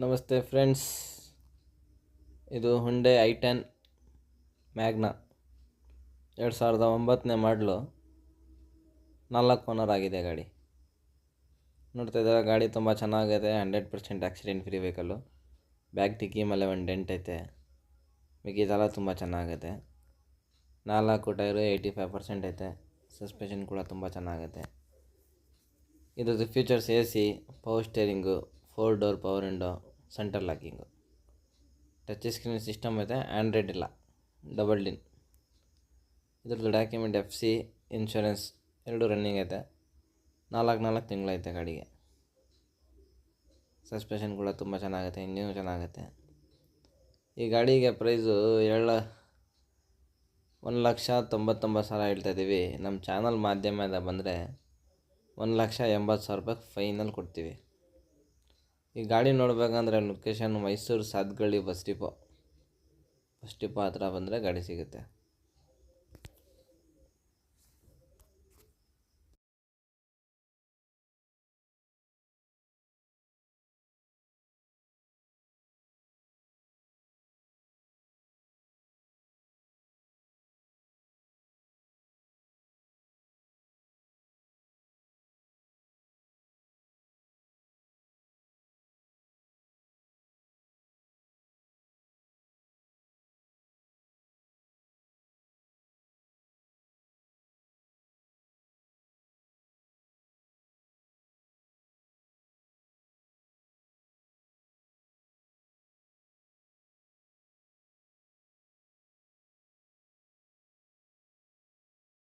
ನಮಸ್ತೆ ಫ್ರೆಂಡ್ಸ್, ಇದು Hyundai i10 Magna 2009ನೇ ಮಾಡಲು 4 ಓನರ್ ಆಗಿದೆ ಗಾಡಿ. ನೋಡ್ತಾ ಇದ್ದಾರೆ, ಗಾಡಿ ತುಂಬ ಚೆನ್ನಾಗಿದೆ. 100% ಆಕ್ಸಿಡೆಂಟ್ ಫ್ರೀ ವೆಹಿಕಲ್ಲು. ಬ್ಯಾಕ್ ಡಿಕ್ಕಿ ಮೇಲೆ ಒಂದು ಡೆಂಟ್ ಐತೆ, ಮಿಕ್ಕಿದೆಲ್ಲ ತುಂಬ ಚೆನ್ನಾಗಿದೆ. 4 ಟೈರು 85% ಐತೆ. ಸಸ್ಪೆಷನ್ ಕೂಡ ತುಂಬ ಚೆನ್ನಾಗೈತೆ. ಇದ್ರದ್ದು features AC, power steering, 4 door power window, centre locking, touch screen system ಐತೆ. ಆ್ಯಂಡ್ರಾಯ್ಡ್ ಇಲ್ಲ, ಡಬಲ್ ಡಿನ್. ಇದ್ರದ್ದು ಡಾಕ್ಯುಮೆಂಟ್ FC, ಇನ್ಶೂರೆನ್ಸ್ ಎರಡು ರನ್ನಿಂಗ್ ಐತೆ. 4 ತಿಂಗಳೈತೆ ಗಾಡಿಗೆ. ಸಸ್ಪೆಷನ್ ಕೂಡ ತುಂಬ ಚೆನ್ನಾಗೈತೆ, ಇಂಜಿನು ಚೆನ್ನಾಗೈತೆ. ಈ ಗಾಡಿಗೆ ಪ್ರೈಸು 1,99,000 ಹೇಳ್ತಾಯಿದ್ದೀವಿ. ನಮ್ಮ ಚಾನಲ್ ಮಾಧ್ಯಮದ ಬಂದರೆ 1,80,000 ರೂಪಾಯಿಗೆ ಫೈನಲ್ ಕೊಡ್ತೀವಿ. ಈ ಗಾಡಿ ನೋಡಬೇಕಂದ್ರೆ location Mysuru Sathagalli bus depot ಹತ್ರ ಬಂದರೆ ಗಾಡಿ ಸಿಗುತ್ತೆ.